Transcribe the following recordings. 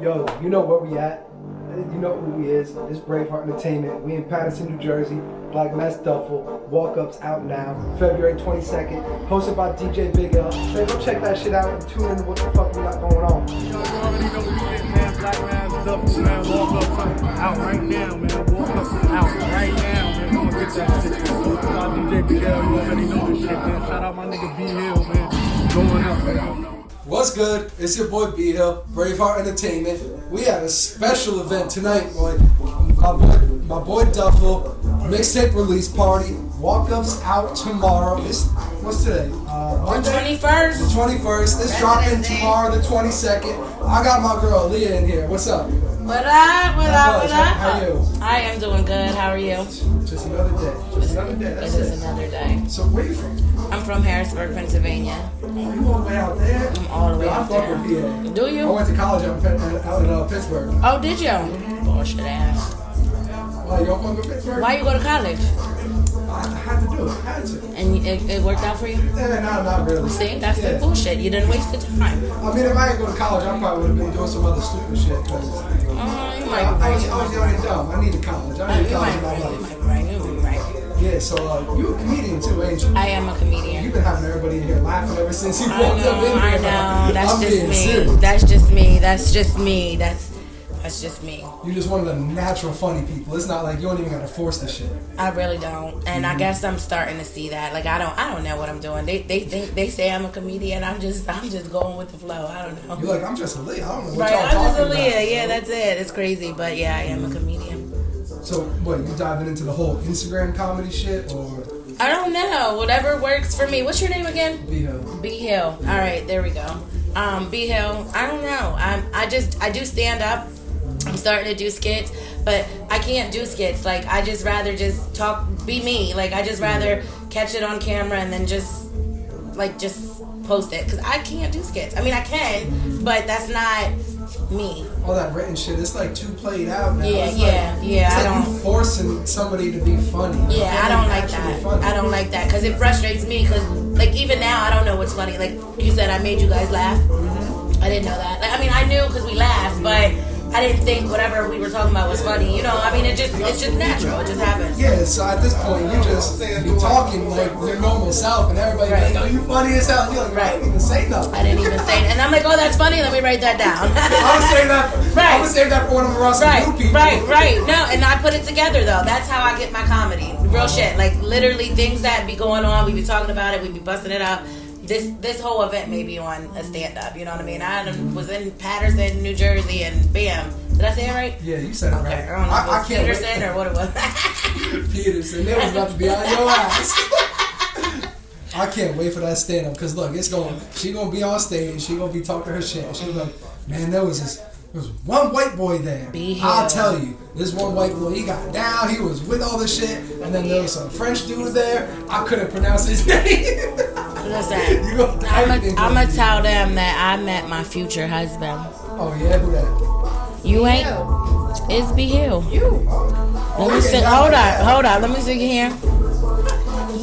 Yo, you know where we at. You know who we is. It's Braveheart Entertainment. We in Patterson, New Jersey. BlackMask Duffle. Walk-ups out now. February 22nd. Hosted by DJ Big L. Hey, go check that shit out and tune in to what the fuck we got going on. You already know we getting, man. BlackMask Duffle, man. Walk-ups out right now, man. Walk-ups out right now, man. Come get that shit. Hosted by DJ Big L. You already know this shit, man. Shout out my nigga B Hill, man. Going up, man. What's good? It's your boy B Hill, Braveheart Entertainment. We had a special event tonight, boy. My boy Duffle, mixtape release party. Walk-ups out tomorrow. What's today? Monday? The 21st. The 21st. It's dropping tomorrow, the 22nd. I got my girl Alea in here. What's up? What up? What up? What up? How are you? I am doing good. How are you? Just another day. Just another day. That's It is another day. So where you from? I'm from Harrisburgh, Pennsylvania. Oh, you all the way out there? I'm all the way I out fuck there. with PA. Do I you? went to college out in Pittsburgh. Oh, did you? Bullshit ass. Why you don't fuck with Pittsburgh? Why you go to college? I had to do it. I had to. And it worked out for you? Not really. See, that's the bullshit. You didn't waste the time. I mean, if I didn't go to college, I probably would have been doing some other stupid shit. You might I be was the only dumb. I needed college. I needed college in my life. right. Yeah, so you a comedian too, ain't you? I am a comedian. You've been having everybody in here laughing ever since you walked up in here. I know. That's I'm just being me. serious. That's just me. That's just me. That's just me. You're just one of the natural funny people. It's not like you don't even gotta force the shit. I really don't, and I guess I'm starting to see that. Like I don't know what I'm doing. They say I'm a comedian. I'm just going with the flow. I don't know. You're like, I'm just Alea. I don't know what Right, y'all I'm just talking Alea. about. Yeah, that's it. It's crazy, but yeah, I am a comedian. So what? You diving into the whole Instagram comedy shit, or? I don't know. Whatever works for me. What's your name again? B Hill. B Hill. All right, there we go. B Hill. I don't know. I do stand up. I'm starting to do skits, but I can't do skits. Like I just rather just talk, be me. Like I just rather catch it on camera and then just post it, because I can't do skits. I mean I can, but that's not me. All that written shit, it's like too played out now. Yeah, It's yeah. It's I like don't. you forcing somebody to be funny. Yeah, I don't like that. I don't like that because it frustrates me. Because like even now, I don't know what's funny. Like you said, I made you guys laugh. I didn't know that. Like I mean, I knew because we laughed, but I didn't think whatever we were talking about was funny. You know, I mean, it's just natural. It just happens. Yeah, so at this point, you just be talking like your normal self, and everybody Right. be like, oh, you funny as hell. You're like, I didn't even say nothing. I didn't even say it, and I'm like, oh, that's funny. Let me write that down. I'm gonna save that. Right. I'm gonna save that for when I'm around some new people. Right. No, and I put it together though. That's how I get my comedy. Real shit. Like literally things that be going on. We be talking about it. We be busting it up. This whole event may be on a stand-up. You know what I mean? I was in Patterson, New Jersey, and bam. Did I say it right? Yeah, you said it Okay. right. I don't know if it was can't Peterson or what it was. Peterson. They was about to be on your ass. I can't wait for that stand-up because look, she gonna be on stage. She gonna be talking her shit. She was like, man, there was one white boy there. I'll tell you, this one white boy, he got down. He was with all the shit, and then there was some French dude there. I couldn't pronounce his name. Listen, You gonna- I'm gonna tell them that I met my future husband. Oh yeah, who that? You ain't? It's B Hill. Let me sing. Hold on. Let me sing it here.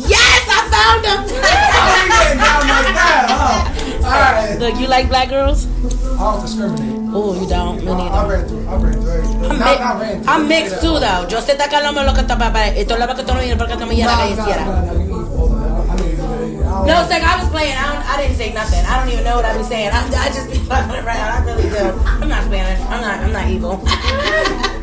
Yes, I found him. I ain't getting down like that, huh? All right. Look, you like black girls? I don't discriminate. Oh, you don't. Me I neither. ran through everything. Not ran through. I'm mixed too, though. Yo sé calando lo que está papá. Esto es lo que tú no vienes porque tú me llamas que hiciera. No, you evil. I mean, No, it's like I was playing. I didn't say nothing. I don't even know what I be saying. I just be fucking around. I really do. I'm not Spanish. I'm not evil.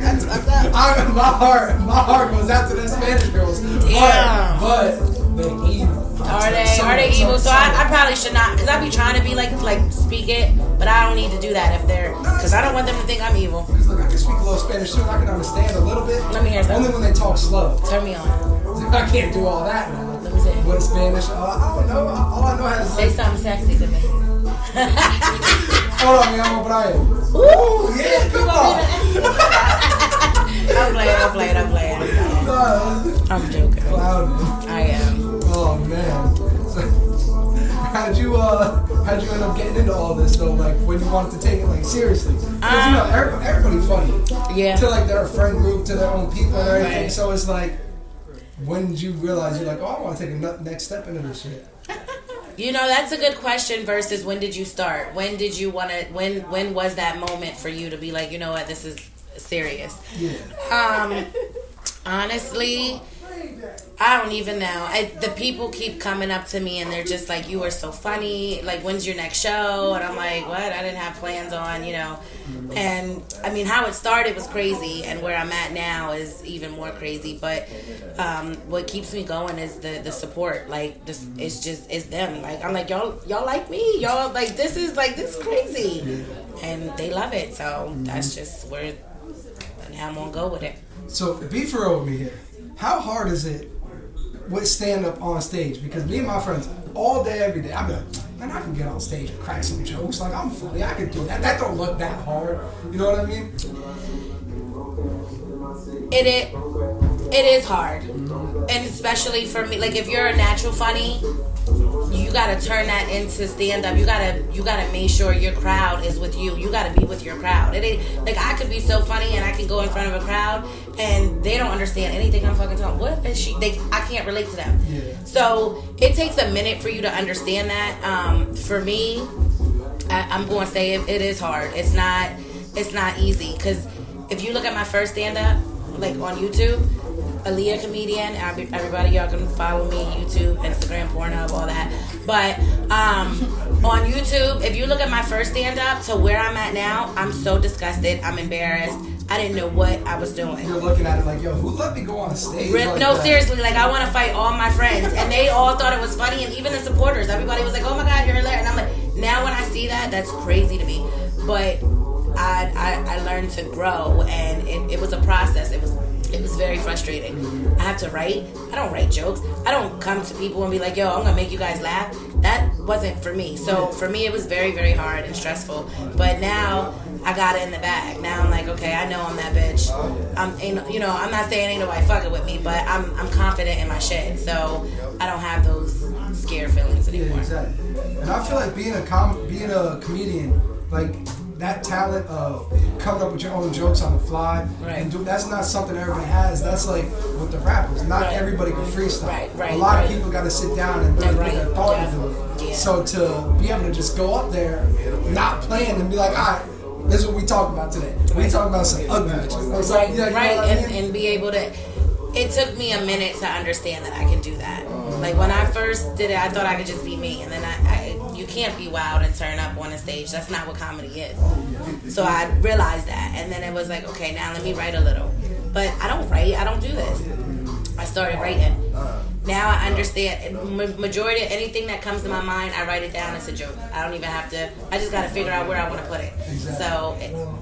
That's fucked up. My heart goes out to the Spanish girls. Damn. But they're evil. Are they evil? So I probably should not, because I be trying to be like speak it, but I don't need to do that if they're, because I don't want them to think I'm evil. Because look, I can speak a little Spanish too. I can understand a little bit. Let me hear something. Only when they talk slow. Turn me on. I can't do all that now. Let me see. With Spanish, I don't know. All I know how to Say something sexy to me. Hold on, mi amor, Brian. Ooh, Yeah, come on. I'm playing. No, I'm joking. clouded. I am. Oh man. So, how'd you end up getting into all this though? Like when you wanted to take it like seriously? Because you know everybody's funny. Yeah. To like their friend group, to their own people and everything. Right. So it's like, when did you realize you're like, oh, I want to take a next step into this shit? You know, that's a good question versus when did you start? When did you want to, when was that moment for you to be like, you know what, this is serious? Yeah. Honestly, I don't even know. The people keep coming up to me and they're just like, you are so funny. Like, when's your next show? And I'm like, what? I didn't have plans on, you know. And, I mean, how it started was crazy. And where I'm at now is even more crazy. But what keeps me going is the support. Like, this, it's them. Like, I'm like, y'all like me? Y'all, like, this is crazy. And they love it. So that's just where I'm going to go with it. So, be for real with me here. How hard is it with stand-up on stage? Because me and my friends, all day, every day, I'm like, man, I can get on stage and crack some jokes. Like, I'm funny. I can do that. That don't look that hard. You know what I mean? It is hard. And especially for me, like, if you're a natural funny, you gotta turn that into stand-up. You gotta make sure your crowd is with you. You gotta be with your crowd. It ain't like I could be so funny and I can go in front of a crowd and they don't understand anything I'm fucking talking. What is she? I can't relate to them. Yeah. So it takes a minute for you to understand that. For me, I'm going to say it is hard. It's not easy because if you look at my first stand-up, like on YouTube, Alea comedian. Everybody, y'all can follow me, YouTube, Instagram, Pornhub, all that. But on YouTube, if you look at my first stand-up to where I'm at now, I'm so disgusted. I'm embarrassed. I didn't know what I was doing. You're looking at it like, yo, who let me go on stage? Like no, that? seriously, like I want to fight all my friends, and they all thought it was funny, and even the supporters, everybody was like, "Oh my God, you're hilarious!" And I'm like, now when I see that, that's crazy to me. But I learned to grow, and it was a process. It was very frustrating. I have to write. I don't write jokes. I don't come to people and be like, yo, I'm going to make you guys laugh. That wasn't for me. So for me, it was very, very hard and stressful. But now I got it in the bag. Now I'm like, okay, I know I'm that bitch. I'm not saying ain't nobody fucking with me, but I'm confident in my shit. So I don't have those scared feelings anymore. Yeah, exactly. And I feel like being a comedian, like, that talent of coming up with your own jokes on the fly, right. And that's not something everybody has. That's like with the rappers. Not everybody can freestyle. Right, a lot of people got to sit down and really put their thought into it. Yeah. So to be able to just go up there, not playing, and be like, all right, this is what we talking about today. We talking about some ugly bitches. And be able to. It took me a minute to understand that I can do that. Like when I first did it, I thought I could just be me, and then you can't be wild and turn up on a stage. That's not what comedy is. So I realized that, and then it was like, okay, now let me write a little. But I don't write. I don't do this. I started writing. Now I understand. Majority of anything that comes to my mind, I write it down as a joke. I don't even have to. I just got to figure out where I want to put it. Exactly. So,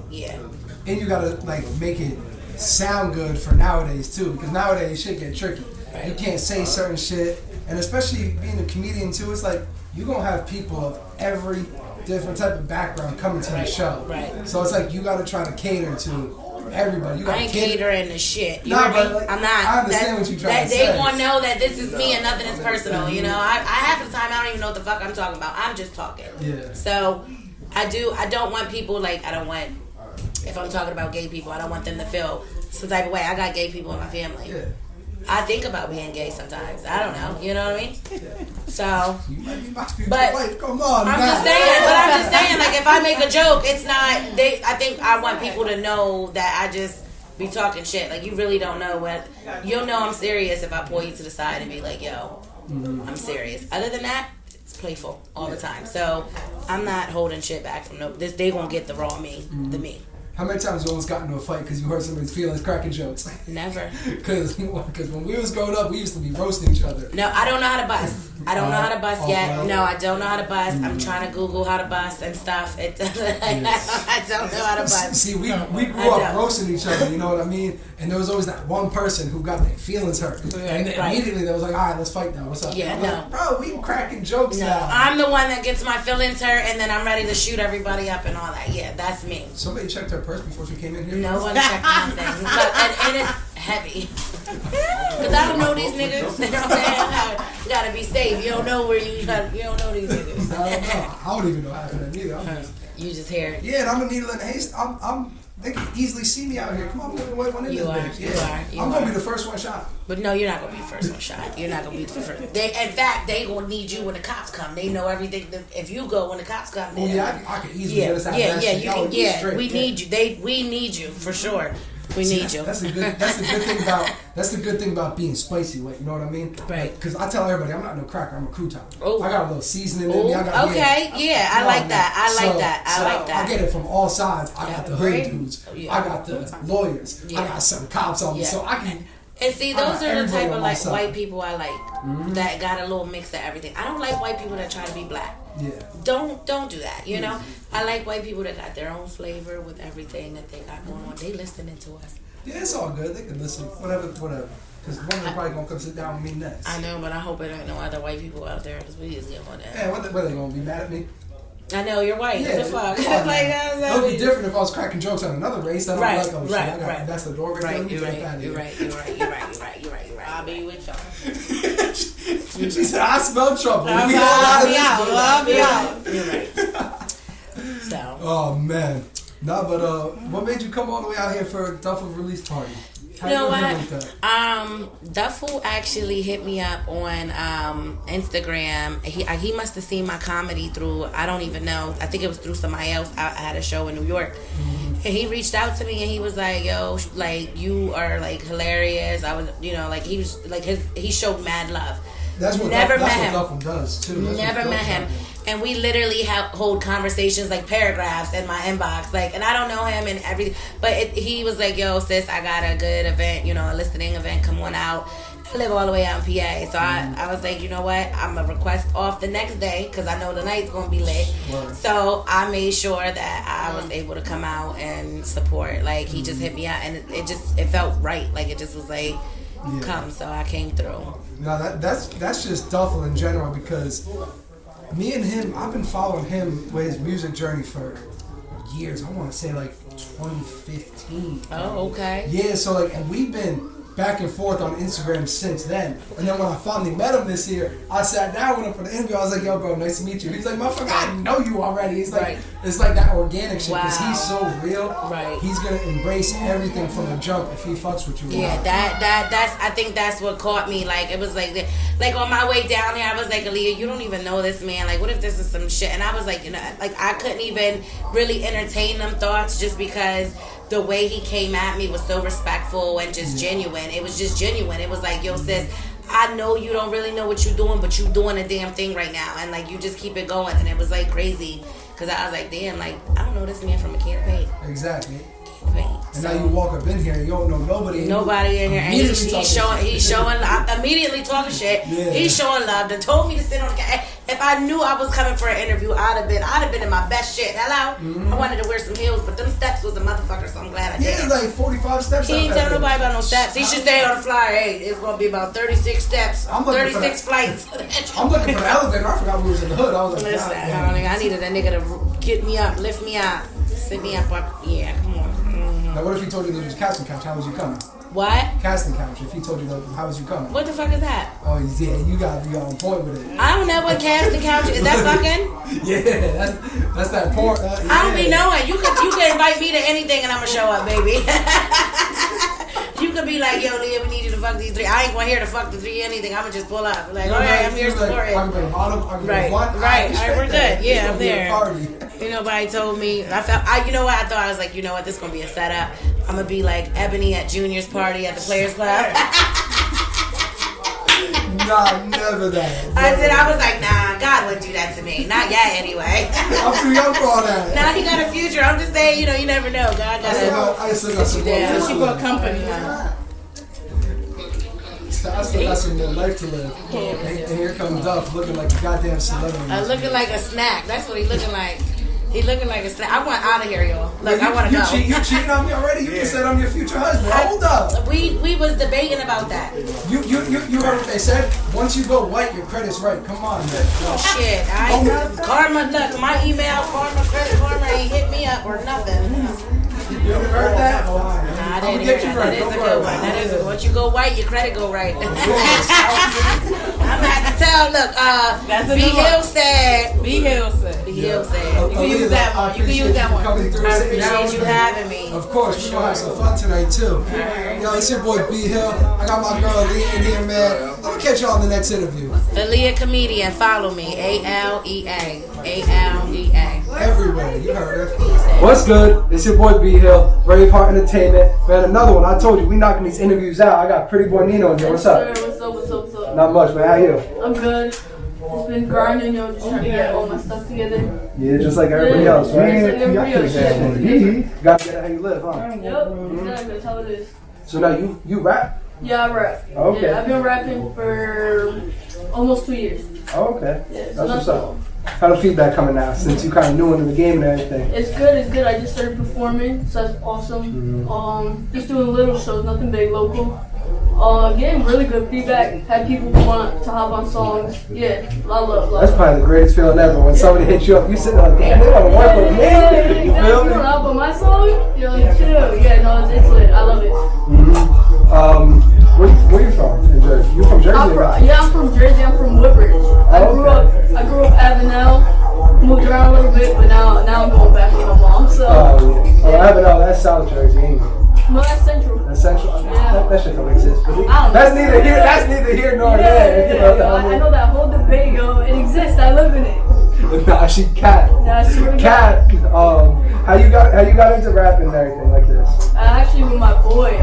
yeah. And you got to like make it sound good for nowadays too, because nowadays shit get tricky. Right. You can't say certain shit, and especially being a comedian too, it's like you're gonna have people of every different type of background coming to the show. Right. So it's like you gotta try to cater to everybody. You gotta I ain't catering the shit. You nah, know what I mean? like, I'm not. I understand what you're trying to say. They want to know that this is me and nothing is personal. You know, I half the time I don't even know what the fuck I'm talking about. I'm just talking. Yeah. So I don't want people like if I'm talking about gay people, I don't want them to feel some type of way. I got gay people in my family. Yeah. I think about being gay sometimes. I don't know. You know what I mean? So, you might be my future but wife. Come on, I'm just saying. Like if I make a joke, it's not. I think I want people to know that I just be talking shit. Like you really don't know what. You'll know I'm serious if I pull you to the side and be like, "Yo, I'm serious." Other than that, it's playful all the time. So I'm not holding shit back from no. They gonna get the raw me, the me. How many times you almost got into a fight because you heard somebody's feelings cracking jokes? Never. Because when we was growing up, we used to be roasting each other. No, I don't know how to bust. I don't know how to bust yet. Well. No, I don't know how to bust. I'm trying to Google how to bust and stuff. I don't know how to bust. See, we grew up roasting each other, you know what I mean? And there was always that one person who got their feelings hurt. And immediately they was like, all right, let's fight now. What's up? Yeah, like, bro, we cracking jokes now. I'm the one that gets my feelings hurt and then I'm ready to shoot everybody up and all that. Yeah, that's me. Somebody checked her purse before she came in here? No one checked nothing. And it's heavy. Because I don't know these niggas. You know what I'm saying? You gotta be safe. You don't know where you don't know these niggas. I don't know. I don't even know half of them either. You just hear it. Yeah, and I'm a needle in a haystack. They can easily see me out here. Come on, one in You this are, bitch. you Yeah. are, you I'm gonna are. be the first one shot. But no, you're not gonna be the first one shot. You're not gonna be the first. In fact, they gonna need you when the cops come. They know everything. If you go when the cops come, Oh yeah, I can easily get us out of that shit. you can. Yeah, we need you. We need you for sure. We need you. That's the good thing about being spicy. Like, you know what I mean? Right. Because I tell everybody, I'm not no cracker. I'm a crouton. Oh. I got a little seasoning in me. I got, okay. Yeah, I like that. I like that. I get it from all sides. I got the hood dudes. Yeah. I got the lawyers. Yeah. I got some cops on me. So I can. And see, those are the type of like side. white people I like that got a little mix of everything. I don't like white people that try to be black. Yeah. Don't do that. You know, I like white people that got their own flavor with everything that they got going on. They listening to us. Yeah, it's all good. They can listen. Whatever. Because one of them probably gonna come sit down with me next. I know, but I hope it ain't no other white people out there because we just get on that. Yeah, what they gonna be mad at me? I know you're white. Yeah, What the fuck? It would be different if I was cracking jokes on another race. That I'm like, oh shit, right. That's the door. You're right. I'll be with y'all. She said, I smell trouble. I'll be out. You're right. So. Oh man. Nah, but what made you come all the way out here for a Duffle release party? You know what? Duffle actually hit me up on Instagram. He must have seen my comedy through, I don't even know. I think it was through somebody else. I had a show in New York. And he reached out to me and he was like, yo, like, you are like hilarious. I was, you know, like he was like he showed mad love. That's what Duffle does too. Never met him. And we literally hold conversations like paragraphs in my inbox, like, and I don't know him and everything, but he was like, yo sis, I got a good event, you know, a listening event, come on out. I live all the way out in PA, so I was like, you know what, I'm gonna request off the next day because I know the night's gonna be lit. Word. So I made sure that I was able to come out and support. Like, he just hit me out and it felt right, like it just was like, come, so I came through. No, that's just Duffle in general, because me and him, I've been following him with his music journey for years. I want to say like 2015. Oh, okay. Yeah, so like, and we've been back and forth on Instagram since then. And then when I finally met him this year, I sat down with him for the interview. I was like, yo, bro, nice to meet you. He's like, motherfucker, I know you already. He's like, It's like that organic shit, because he's so real. Right. He's going to embrace everything from the jump if he fucks with you. Yeah, that's I think that's what caught me. Like, it was like on my way down here, I was like, Alea, you don't even know this man. Like, what if this is some shit? And I was like, you know, like, I couldn't even really entertain them thoughts just because the way he came at me was so respectful and just genuine. It was just genuine. It was like, yo, sis, I know you don't really know what you're doing, but you're doing a damn thing right now. And, like, you just keep it going. And it was, like, crazy. Because I was like, damn, like, I don't know this man from a can of paint. Exactly. And now you walk up in here and you don't know nobody in here. And he's showing love. Immediately talking shit. Yeah. He's showing love. They told me to sit on the couch. If I knew I was coming for an interview, I'd have been in my best shit. Hello? I wanted to wear some heels, but them steps was a motherfucker, so I'm glad I did. Yeah, it's like 45 steps. He ain't tell nobody about no steps. He should stay on the flyer. Hey, it's gonna be about 36 steps, 36 flights. I'm looking for the elevator. I forgot we was in the hood. I was like, listen, I needed a nigga to get me up, lift me up, sit me up. Yeah, come on. Now, what if he told you there was a casting couch? How was you coming? What? Casting couch. If he told you that, how was you coming? What the fuck is that? Oh, yeah, you gotta be on point with it. I don't know what casting couch is. That fucking? Yeah, that's that porn. I don't be knowing. You can invite me to anything and I'ma show up, baby. You could be like, yo, Leah, we need you to fuck these three. I ain't gonna hear to fuck the three anything. I'ma just pull up. Like, all right, I'm here to support it. I'm gonna bottom. I'm right. One. All right, we're good. Yeah, I'm there. Party. You know, nobody told me. You know what? I thought I was like, you know what? This is gonna be a setup. I'm gonna be like Ebony at Junior's party at the Players Club. Nah, never that. I was like, nah, God wouldn't do that to me. Not yet, anyway. I'm too young for all that. Nah, he got a future. I'm just saying, you know, you never know. God got I still got some more. She bought company. I still got some more life to live. And here comes Duff looking like a goddamn celebrity. Looking like a snack. That's what he looking like. He looking like a snack. I want out of here, y'all. Look, I want to go. You cheating on me already? You just said I'm your future husband. Hold up. We was debating about that. You heard what they said? Once you go white, your credit's right. Come on, man. Oh, shit. Karma, look, my email, karma ain't hit me up or nothing. You ever heard that? Nah, I didn't hear that. That is a good one. That is a, once you go white, your credit go right. I'm gonna have to tell. Look, B Hill said. B Hill said. You can use that one. You can use that one. I appreciate you having me. Of course, we're going to have some fun tonight, too. Yo, it's your boy B Hill. I got my girl Alea in here, man. I'm going to catch y'all in the next interview. Alea Comedian. Follow me. ALEA. ALEA. Everywhere. You heard her. What's good? It's your boy B Hill. Braveheart Entertainment. Man, another one. I told you, we knocking these interviews out. I got PrettyBoy Nino in here. What's up? What's up? Not much, man. How you? I'm good. Just been grinding, just trying to get all my stuff together. Yeah, just like everybody else, right? Just like everybody else, yeah. Gotta get it how you live, huh? Yep, exactly. That's how it is. So now you rap? Yeah, I rap. Okay. Yeah, I've been rapping for almost 2 years. Oh, okay. Yeah, that's what's up. How the feedback coming now since you kind of new into the game and everything? It's good. I just started performing, so that's awesome. Just doing little shows, nothing big, local. Getting really good feedback. Had people want to hop on songs. Yeah, a lot of love. That's probably the greatest feeling ever. When somebody hits you up, you sitting there like, damn, they want to work with me. Yeah, You feel me? You know, but my song, chill. Yeah, no, it's lit. I love it. Where you from? In Jersey? You from Jersey? I'm from Jersey. I'm from Woodbridge. I grew up Avenel, moved around a little bit, but now I'm going back with my mom. So. Avenel, that's South Jersey, ain't it? No, that's Central. That's Central. Yeah. That shit don't exist. But That's neither here. That's neither here nor there. I know that whole debate, yo. It exists. I live in it. Nah, she cat. Nah, she really cat. How you got into rapping and everything like this? Actually, with my boy,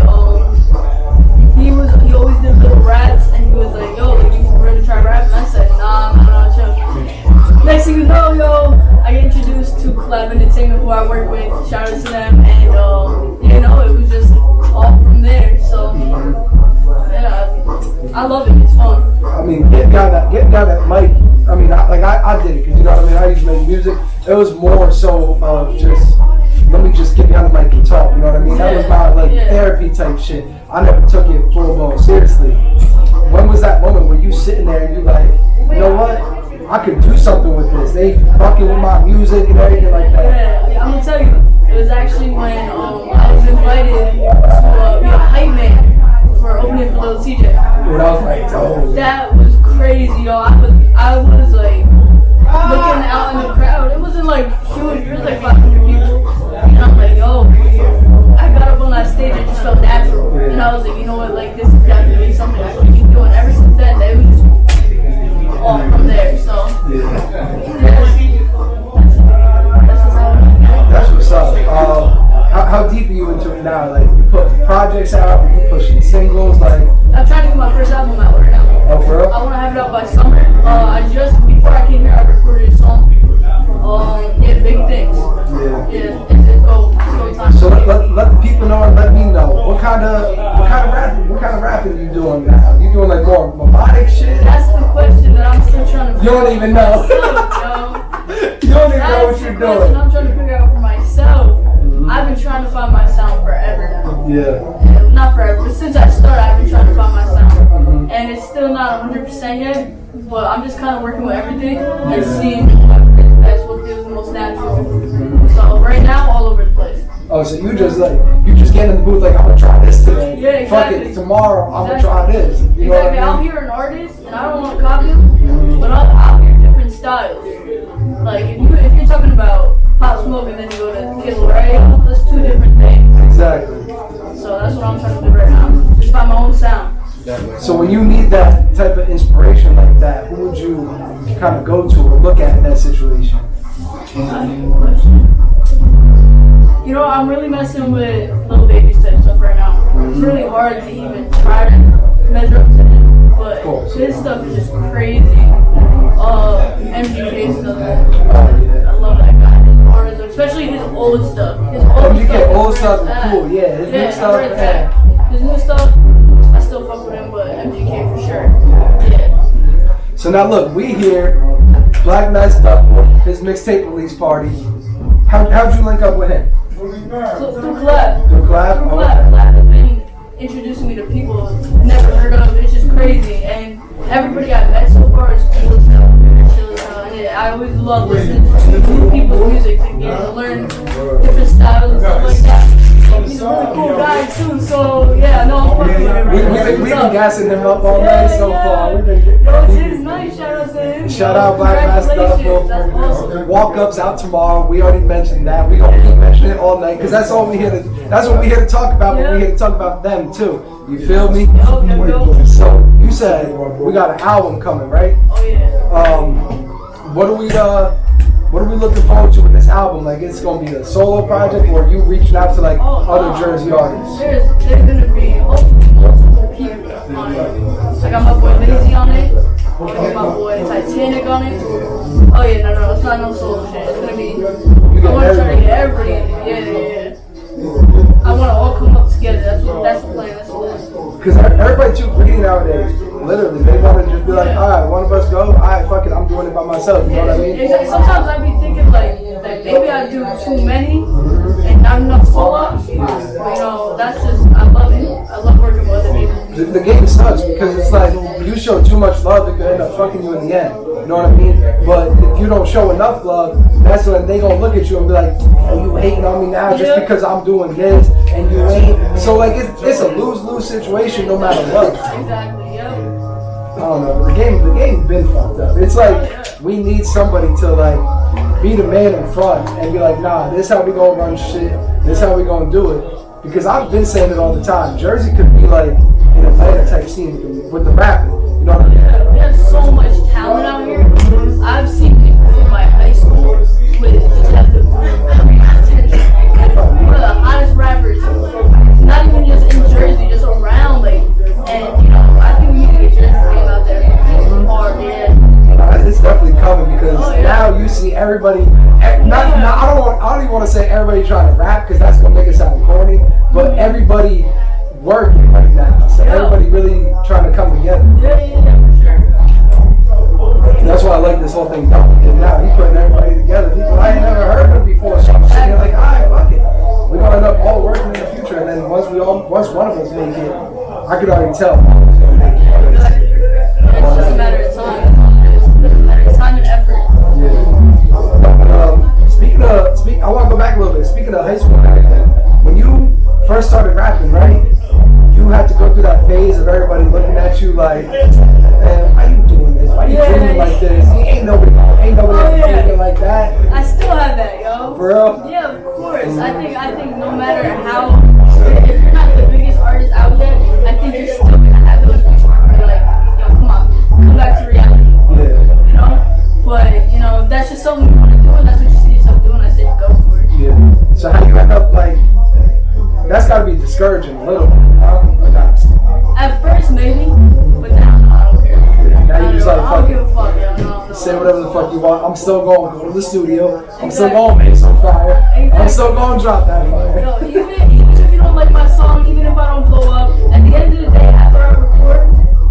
he always did little raps, and he was like, yo, you ready to try rapping? I said, nah, I'm not sure. Next thing you know, I get introduced to Colab Entertainment, who I work with. Shout out to them, and it was just all from there. So yeah, I love it. It's fun. I mean, getting down that mic. I mean, I did it because you know what I mean. I used to make music. It was more so of just let me just get behind the mic and talk. You know what I mean? That was my therapy type shit. I never took it full blown seriously. When was that moment where you sitting there and you like, you know what? I could do something with this. They fucking with my music and everything like that. Yeah, I'm gonna tell you. It was actually when I was invited to be a hype man for opening for Lil TJ. And I was like, oh. That was crazy, yo. I was like looking out in the crowd. It wasn't like huge. There was like 500 people, and I'm like, yo. I got up on that stage. It just felt natural, and I was like, you know what? Like this is definitely something I can keep doing. Ever since then, it was just all from there. So that's what's up. How deep are you into it now? Like you put projects out, you pushing singles, like. I'm trying to get my first album out right now. Oh, for real? I want to have it out by summer. Before I came here, I recorded a song. Big things. Yeah, it's go time. So let the people know and let me know what kind of rapping you doing now? You doing like more melodic shit? That's the question that I'm still trying to figure out. You don't even know. You don't even know what you're doing. I'm trying to figure out for myself. I've been trying to find my sound forever now. Yeah. Not forever, but since I started, I've been trying to find my sound. And it's still not 100% yet, but I'm just kind of working with everything and seeing what feels the most natural. So right now, all over the place. Oh, so you just get in the booth like, I'm gonna try this today. Yeah, exactly. Fuck it, tomorrow I'm gonna try this. You know what I mean? I'll hear an artist, and I don't want to copy them, but I'll hear different styles. Like if you're talking about Pop Smoke and then you go to Kid Ray, that's two different things. Exactly. So that's what I'm trying to do right now. Just find my own sound. So when you need that type of inspiration like that, who would you kind of go to or look at in that situation? You know, I'm really messing with Lil Baby's type stuff right now. It's really hard to even try to measure up to him, but his stuff is just crazy. MGK stuff. I love that guy. Artists, especially his old stuff. MGK old stuff is cool, yeah. His new stuff, his new stuff, I still fuck with him, but MGK for sure. Yeah. So now look, we here, BlackMask Duffle, his mixtape release party. How'd you link up with him? Through Colab. Through Colab? Colab has been introducing me to people I've never heard of. It's just crazy, and everybody I've met so far is cool as hell. And I always love listening to new people's music and getting to learn different styles and stuff like that. He's a really cool guy too, so yeah, no, I'm fucking with him. We've been gassing him up all night so far. It's his night, shout out to him. Shout out BlackMask Congratulations. That's Duffle. awesome. Walk-ups out tomorrow. We already mentioned that. We gonna keep mentioning it all night because that's all we here to. That's what we here to talk about. But we here to talk about them too. You feel me? Okay. So you said we got an album coming, right? Oh yeah. What are we looking forward to with this album? Like, it's gonna be a solo project, or you reaching out to like other Jersey artists? There's gonna be hopefully multiple people on it. I got my boy Lazy on it. I got my boy Tytanic on it. Oh yeah, no, it's not no solo shit. It's gonna be. I want to try to get everybody in it. Yeah. I want to all come up together. That's the plan. That's the plan. Because everybody too greedy nowadays. Literally, they want to just be like, all right, one of us go. All right, fuck it, I'm doing it by myself. You know what I mean? Exactly. Sometimes I be thinking like maybe I do too many and not enough solo. But you know, that's just I love it. I love working with other people. The game sucks because it's like you show too much love, it could end up fucking you in the end. You know what I mean? But if you don't show enough love, that's when they gonna look at you and be like, "Oh, you hating on me now just because I'm doing this and you ain't." So like it's a lose-lose situation no matter what. Exactly. Yep. I don't know. The game been fucked up. It's like we need somebody to like be the man in front and be like, nah, this how we gonna run shit. This how we gonna do it. Because I've been saying it all the time. Jersey could be like an Atlanta type scene with the rapping. You know what I mean? We have so much talent out here. I've seen people from my high school with just have the potential. One of the hottest rappers, not even just in Jersey, just around, like, and you know, I think we need to get Jersey game out there. Hard, yeah. It's definitely coming because now you see everybody. I don't even want to say everybody trying to rap because that's gonna make it sound corny. But everybody working right now, so everybody really trying to come together. Yeah, for sure. That's why I like this whole thing. And now he putting everybody together. People I ain't never heard of before. So I'm sitting here like, all right, fuck it. We're gonna end up all working in the future, and then once one of us make it, I could already tell. It's just a matter of time. It's a matter of time and effort. I want to go back a little bit. Speaking of high school and everything, when you first started rapping, right? You had to go through that phase of everybody looking at you like, man, why you doing this? Why you dreaming like this? Ain't nobody thinking like that. I still have that, yo. For real? Yeah, of course. I think no matter how, if you're not the biggest artist out there, I think you're still gonna have those people who are like, yo, come back to reality. Yeah. You know? But, you know, if that's just something you want to do and that's what you see yourself doing, I say go for it. Yeah. So how you end up like, that's gotta be discouraging a little bit, huh? Or not? At first, maybe, but now, I don't care. Now you just like, I fuck don't it. give a fuck, yo. No. Say whatever the fuck you want. I'm still going to go to the studio. I'm still going to make some fire. I'm still going to drop that fire. Yo, even if you don't like my song, even if I don't blow up, at the end of the day, after I record,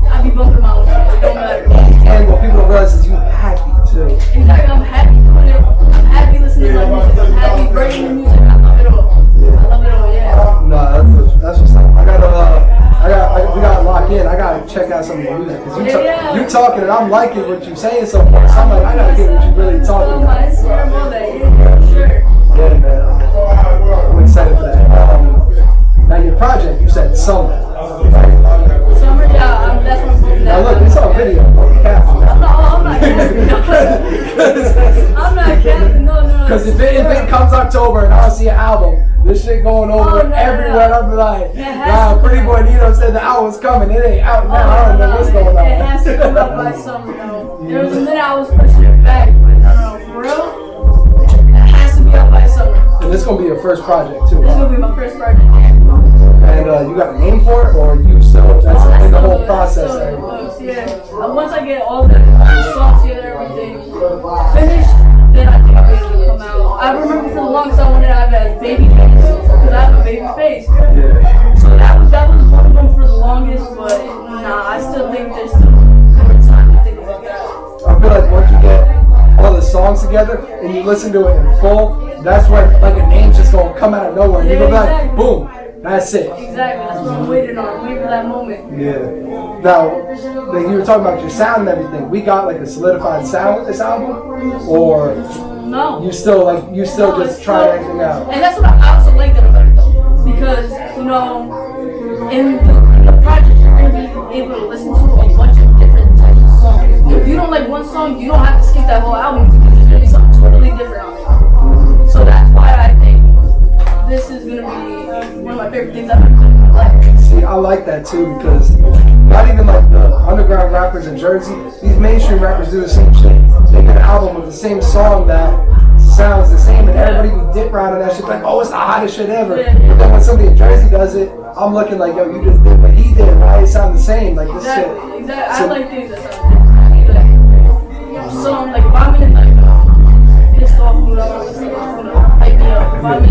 I be bumping my own shit. It don't matter. And what people don't realize is you happy too. Exactly, I'm happy doing it. I'm happy listening to my music. I'm happy writing the music. I love it all. Yeah. No, that's what's up. We gotta lock in. I gotta check out some of the music because you talking and I'm liking what you're saying so far. So I'm like, I gotta get what you really talking about. Instagram, all that. Yeah, sure. Yeah, man. I'm excited for that. Now your project, you said summer. Summer, yeah, that's my phone. Now look, it's on video. I'm not capping. No. Because if it comes October and I don't see an album, this shit going over everywhere. I'm like, wow, PrettyBoy Nino said the album's coming. It ain't out now. I don't know what's going on. It has to come out by summer, though. There was a minute I was pushing it back, but I don't know, for real, it has to be out by summer. And this is going to be your first project, too. This is going to be my first project. And you got a name for it, or you still, that's in the whole process? Yeah. Once I get all the songs together, everything finished, then I think it's going to come out. I remember for the longest I wanted to have a baby face, because I have a baby face. Yeah. So that was one of them for the longest, but nah, I still think there's still good time to think about that. I feel like once you get all the songs together and you listen to it in full, that's when like a name's just going to come out of nowhere. And you're going to be like, boom. That's it. Exactly. That's what I'm waiting on. I'm waiting for that moment. Yeah. Now, like you were talking about your sound and everything. We got like a solidified sound with this album, or no? You still just try everything out. And that's what I also like that about it, though, because you know, in the project you're gonna be able to listen to a bunch of different types of songs. if you don't like one song, you don't have to skip that whole album because there's gonna be something totally different on it. So that's why I think this is gonna be one of my favorite things I've ever done. Like, See, I like that too because not even like the underground rappers in Jersey, these mainstream rappers do the same shit. They get an album with the same song that sounds the same, and everybody be dick riding that shit like, oh, it's the hottest shit ever. But then when somebody in Jersey does it, I'm looking like, yo, you just did what he did. Why it sound the same? Like this shit. Exactly. I like things that sound different. Like, so like if I'm in like pissed off mood, I want to listen to something that's gonna hype me up. If I'm in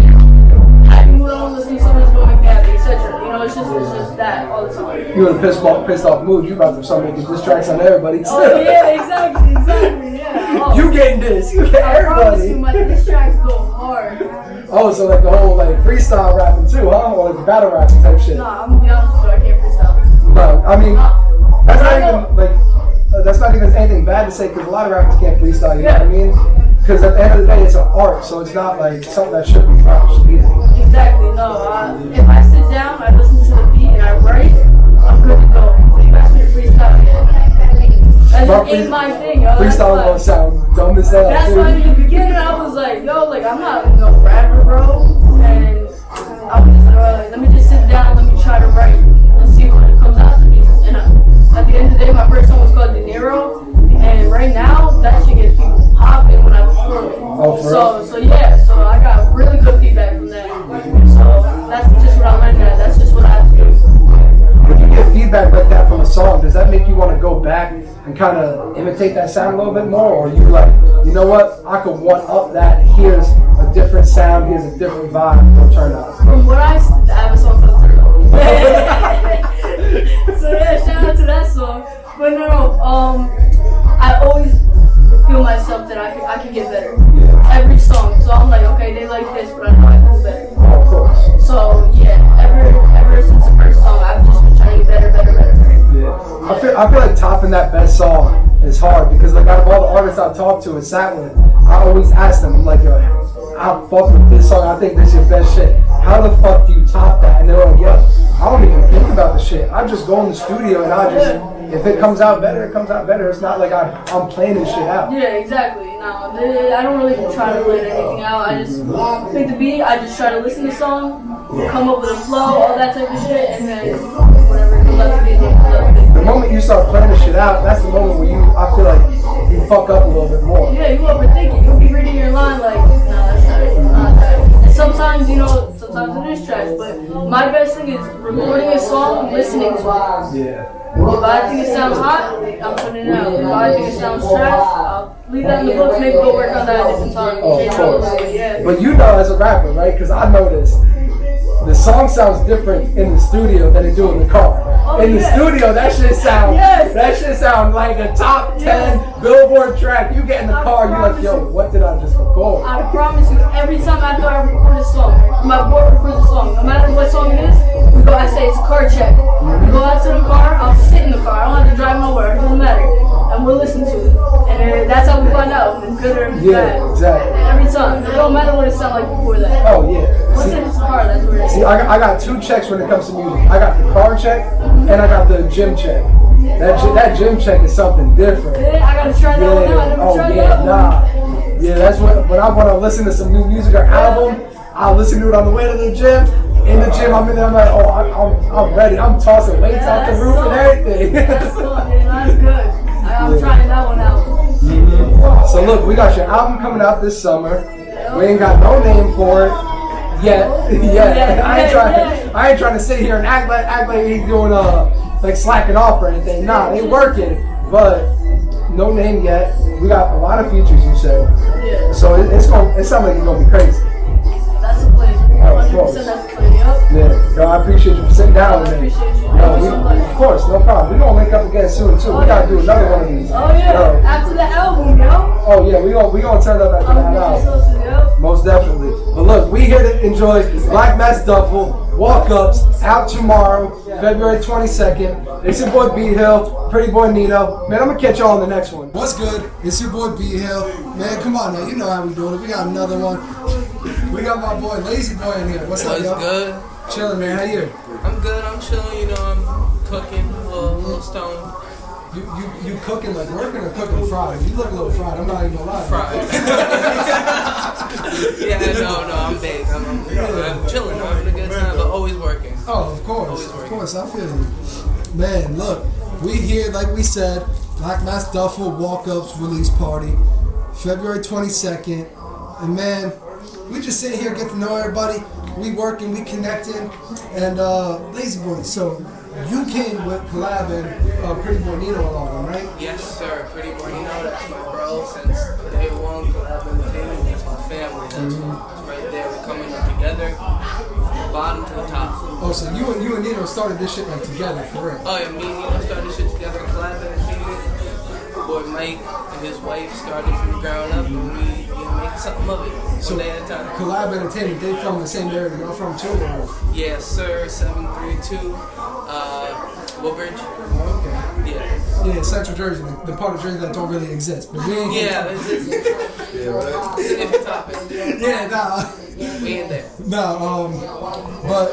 happy mood, I want to listen to something that's gonna make me happy, etc. You know, it's just that all the time. You in a pissed off mood, you about to start making diss tracks on everybody too. Oh yeah, exactly, yeah. Oh. You getting this, you get I promise everybody. you, my diss tracks go hard. Oh, so like the whole like freestyle rapping too, huh? Or like battle rapping type shit. Nah, I'm gonna be honest with you, I can't freestyle. No, I mean, that's not even like, that's not even anything bad to say because a lot of rappers can't freestyle, you know what I mean? Because at the end of the day, it's an art, so it's not like something that should be rushed either. Exactly, no. If I sit down, I listen to the beat, and I write, I'm good to go. If you ask me to freestyle, that just ain't my thing, yo. Freestyle gonna sound dumb as hell. That's why in the beginning I was like, yo, like I'm not no rapper, bro. And I was just like, let me just sit down, let me try to write and see what comes out to me. And at the end of the day, my first song was called De Niro, and right now that shit gets people popping when I perform it. Oh, for real? So yeah, so I got really good feedback from that. So that's just what I learned. That's just what I have to do. When you get feedback like that from a song, does that make you want to go back and kind of imitate that sound a little bit more? Or are you like, you know what, I could one up that, here's a different sound, here's a different vibe, it'll turn out. From what I have a song called Turn Up. So yeah, shout out to that song. But no, I always feel myself that I can get better. Every song. So I'm like, okay, they like this, but I know I can do better. Oh, of course. So yeah, ever since the first song, I've just been trying to get better. Yeah. I feel like topping that best song is hard because like out of all the artists I've talked to and sat with, I always ask them, I'm like, yo, I fuck with this song, I think this is your best shit. How the fuck do you top that? And they're like, yo, I don't even think about the shit. I just go in the studio and I just, if it comes out better, it comes out better. It's not like I'm planning shit out. Yeah, exactly. No, I don't really try to plan anything out. I just pick the beat, I just try to listen to the song, come up with a flow, all that type of shit, and then whatever comes out to be, The moment you start planning shit out, that's the moment where I feel like you fuck up a little bit more. Yeah, you overthink it. You'll be reading your line like, nah, that's not it, not that. And sometimes, sometimes it is trash, but my best thing is recording a song, listening to it. Yeah. If I think it sounds hot, I'm putting it out. If I think it sounds trash, I'll leave that in the books, maybe go work on that at a different time. Oh, of course. Yeah. But you know as a rapper, right? Because I noticed the song sounds different in the studio than it do in the car. Oh, in the studio, that shit sound like a top 10 Billboard track. You get in the car, you're like, yo, what did I just record? I promise you, every time after I record a song, my boy records a song, no matter what song it is, I say it's a car check. We go out to the car, I'll sit in the car, I don't have to drive nowhere, it doesn't matter. And we'll listen to it. And that's how we find out if it's good or if it's bad. Exactly. Every time. It don't matter what it sounds like before that. Oh, yeah. Once it's a car, that's where it is. See, I got two checks when it comes to music. I got the car check and I got the gym check. That gym check is something different. Yeah, I gotta try that one out. I never tried that one. Yeah, that's when I want to listen to some new music or album, I'll listen to it on the way to the gym. In the gym, I'm in there, I'm like, oh, I'm ready. I'm tossing weights out the roof and everything. That's fun, yeah, that's good. I'm trying that one out. So look, we got your album coming out this summer. We ain't got no name for it yet. I ain't trying to sit here and act like he's doing like slacking off or anything. Nah, they working, but no name yet. We got a lot of features, you said. Yeah. So it sounds like it's gonna be crazy. That's the plan. Of 100% course. that's the plan. Yup. Yeah, yo, I appreciate you for sitting down with I me. appreciate you. Yo, Thank you so much. of course, no problem. We're gonna link up again soon too. We gotta do another one of these. Oh yeah, Yo. after the album, yo. Oh yeah, we gonna turn up after that album. Most definitely. But look, we here to enjoy BlackMask Duffle walk-ups out tomorrow, February 22nd. It's your boy B Hill, PrettyBoy Nino. Man, I'm gonna catch y'all on the next one. What's good? It's your boy B Hill. Man, come on now, you know how we doing it. We got another one. We got my boy LayzBoy in here. What's up, y'all? Good? Chilling, man. How you? I'm good. I'm chilling. I'm cooking, a little stone. You cooking like working or cooking fried? You look a little fried. I'm not even gonna lie. Fried. Yeah, no, I'm baked. I'm chilling. I'm having a good time, but always working. Oh, of course. I feel you. Man, look, we here like we said. BlackMask Duffle walk-ups release party, February 22nd, and man, we just sitting here get to know everybody. We working, we connecting, and LayzBoy. So you came with Colab and PrettyBoy Nino along, right? Yes, sir. PrettyBoy Nino, that's my bro since day one. Colab Entertainment, that's my family. That's right there. We're coming up together, bottom to the top. Oh, so you and Nino started this shit like together for real? Oh yeah, me and Nino started this shit together. Colab Entertainment. Boy Mike and his wife started from the ground up, and we make something of it. So one day at a time. Colab Entertainment, they from the same area you're from too, or? Yes, sir. 732, Woodbridge. Oh, okay. Yeah, Central Jersey, the part of Jersey that don't really exist. But we ain't It's a different topic. We ain't there. But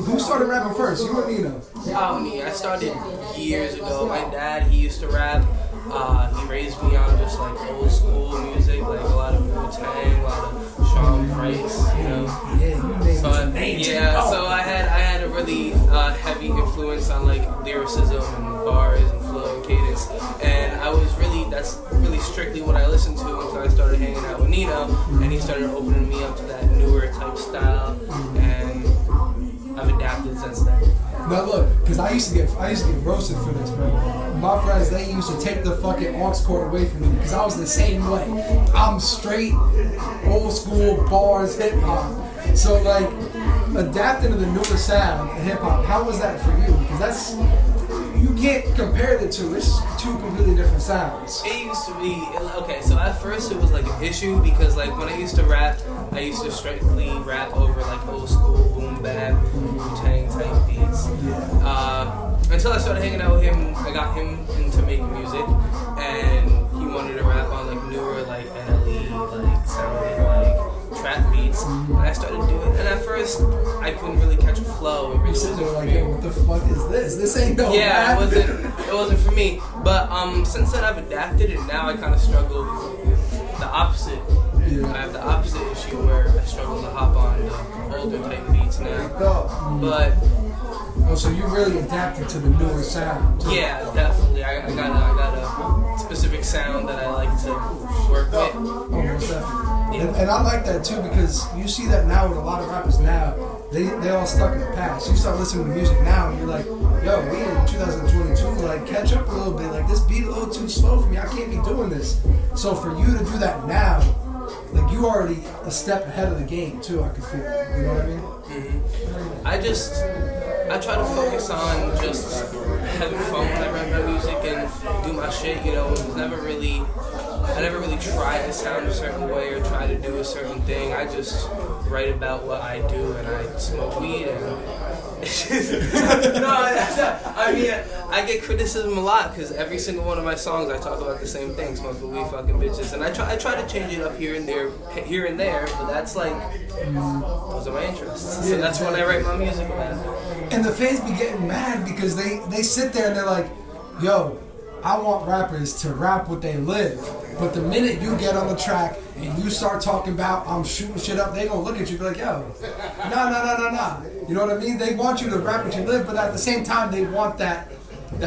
who started rapping first? You or Nino? Oh, me. I started years ago. My dad, he used to rap. He raised me on just like old school music, like a lot of Wu-Tang, a lot of Sean Price, you know. Yeah, you named So I had a really heavy influence on like lyricism and bars and flow and cadence, and that's really strictly what I listened to until I started hanging out with Nino, and he started opening me up to that newer type style, and I've adapted since then. Now look, because I used to get roasted for this, bro. My friends, they used to take the fucking aux cord away from me because I was the same way. I'm straight, old school bars, hip hop. So like, adapting to the newer sound and hip hop, how was that for you? Because you can't compare the two. It's two completely different sounds. It used to be, okay, so at first it was like an issue because like when I used to rap, I used to strictly rap over like old school boom bap, Wu-Tang type beats. Until I started hanging out with him, I got him into making music, and he wanted to rap on like newer like NLE, like sounding like trap beats, and I started doing it. And at first, I couldn't really catch a flow. It really wasn't for like, me. yo, what the fuck is this? This ain't no Yeah, rap. it wasn't for me. But since then I've adapted, and now I kind of struggle the opposite. Yeah. I have the opposite issue where I struggle to hop on the older type beats now. But oh, so you really adapted to the newer sound? yeah, definitely. I got a specific sound that I like to work with. Oh, most definitely. And I like that too because you see that now with a lot of rappers now. They all stuck in the past. You start listening to music now and you're like, yo, we in 2022, like catch up a little bit. Like this beat a little too slow for me. I can't be doing this. So for you to do that now, like you already a step ahead of the game too, I could feel. You know what I mean? Mm-hmm. I try to focus on just having fun when I write my music and do my shit, you know. I never really tried to sound a certain way or try to do a certain thing. I just write about what I do, and I smoke weed and I get criticism a lot because every single one of my songs I talk about the same thing, smoking weed, fucking bitches, and I try to change it up here and there, but that's like those are my interests. So that's when I write my music about. And the fans be getting mad because they sit there and they're like, yo, I want rappers to rap what they live. But the minute you get on the track and you start talking about I'm shooting shit up, they gonna look at you and be like, yo, nah. You know what I mean? They want you to rap what you live, but at the same time they want that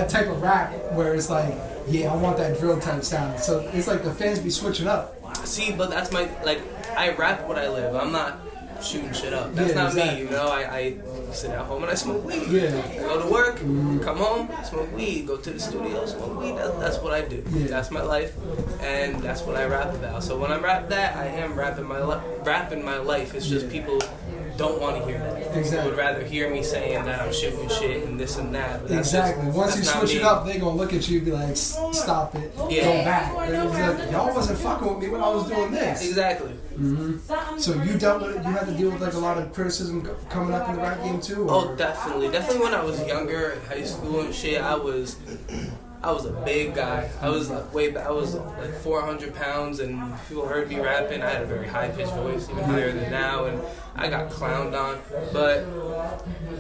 type of rap where it's like, yeah, I want that drill type sound. So it's like the fans be switching up. See, but that's my, like, I rap what I live. I'm not shooting shit up. That's not me, you know? I sit at home and I smoke weed. Yeah. I go to work, come home, smoke weed, go to the studio, smoke weed. That's what I do. Yeah. That's my life, and that's what I rap about. So when I rap that, I am rapping my life. It's just people don't want to hear that. Exactly. People would rather hear me saying that I'm shooting shit and this and that. But that's Exactly. just, Once that's you not switch me. it up, they gonna look at you and be like, stop it, Yeah. go back. And it was like, y'all wasn't fucking with me when I was doing this. Exactly. So you dealt with it. You had to deal with like a lot of criticism coming up in the rap game too. Or? Oh, definitely. Definitely when I was younger, in high school and shit, I was a big guy. I was like I was like 400 pounds, and people heard me rapping. I had a very high pitched voice, even higher than now, and I got clowned on. But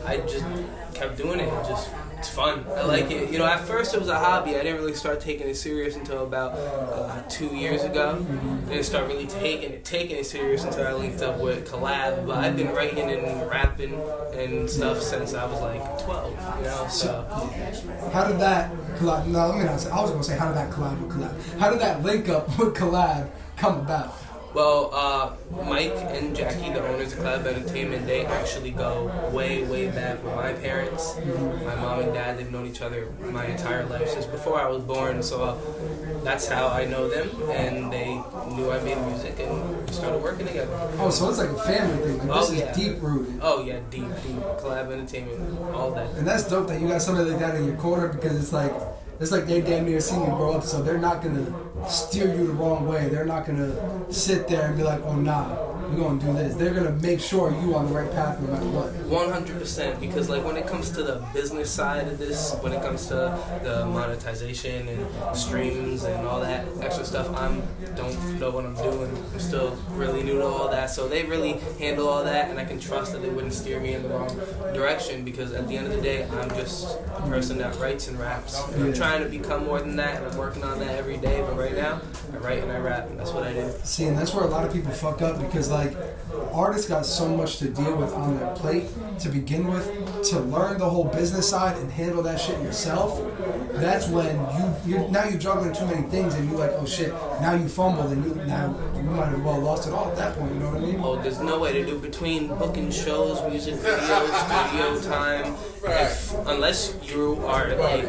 I just kept doing it and just It's fun. I like it. You know, at first it was a hobby. I didn't really start taking it serious until about 2 years ago. I didn't start really taking it serious until I linked up with Colab. But I've been writing and rapping and stuff since I was like 12. You know, so. How did that collab? No, let me not say. I was gonna say how did that collab with Colab? How did that link up with Colab come about? Well, Mike and Jackie, the owners of Colab Entertainment, they actually go way, way back with my parents. My mom and dad, they've known each other my entire life since before I was born, so that's how I know them, and they knew I made music and started working together. Oh, so it's like a family thing. Like, this is deep rooted. Oh, yeah, deep. Colab Entertainment, all that. And that's dope that you got somebody like that in your corner because it's like they damn near seen you grow up, so they're not gonna steer you the wrong way. They're not gonna sit there and be like, oh nah, we're gonna do this. They're gonna make sure you on the right path no matter what. 100%, because like when it comes to the business side of this, when it comes to the monetization and streams and all that extra stuff, I don't know what I'm doing. I'm still really new to all that, so they really handle all that, and I can trust that they wouldn't steer me in the wrong direction, because at the end of the day, I'm just a person that writes and raps. And I'm trying to become more than that, and I'm working on that every day, but right now, I write and I rap, and that's what I do. See, and that's where a lot of people fuck up, because like artists got so much to deal with on their plate to begin with. To learn the whole business side and handle that shit yourself, that's when you're juggling too many things, and you're like, oh shit, now you fumbled, and you might have well lost it all at that point. You know what I mean? Oh, there's no way to do between booking shows, music videos, studio time. Unless you are like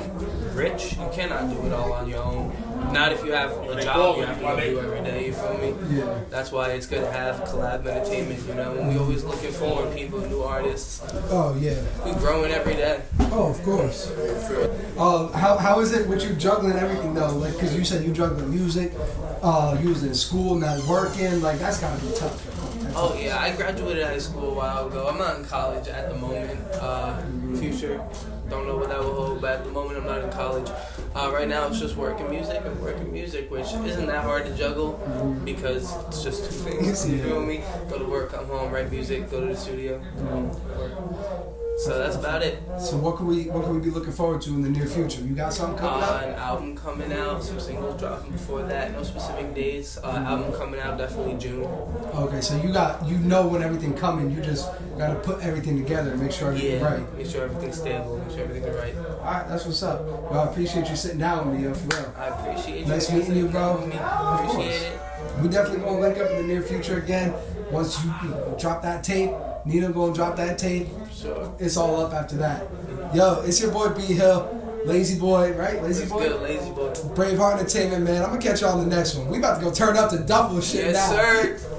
rich, you cannot do it all on your own. Not if you have a job you have to go do every day, you feel me? Yeah. That's why it's good to have Colab Entertainment, you know, and we always looking for more people, new artists. Oh yeah. We growing every day. Oh, of course. How is it with you juggling everything though? Like, because you said you juggling music, you was in school, now working, like that's gotta be tough. Oh yeah, I graduated high school a while ago. I'm not in college at the moment. Future, don't know what that will hold, but at the moment I'm not in college. Right now it's just working music, which isn't that hard to juggle because it's just two things. You feel me? Go to work, come home, write music, go to the studio, come home, work. So that's about it. So what can we be looking forward to in the near future? You got something coming out? An album coming out, some singles dropping before that, no specific days. Album coming out definitely June. Okay, so you know when everything coming, you just gotta put everything together and make sure everything's right. Make sure everything's stable, make sure everything's right. Alright, that's what's up. Well, I appreciate you sitting down with me, for real. I appreciate you. Nice meeting you, bro. Appreciate it. We definitely gonna link up in the near future again. Once you drop that tape, Nino gonna drop that tape. Sure. It's all up after that. Yo, it's your boy B Hill, LayzBoy, right? LayzBoy? Good, LayzBoy. Braveheart Entertainment, man. I'm gonna catch y'all on the next one. We about to go turn up the Duffle shit now. Yes, sir.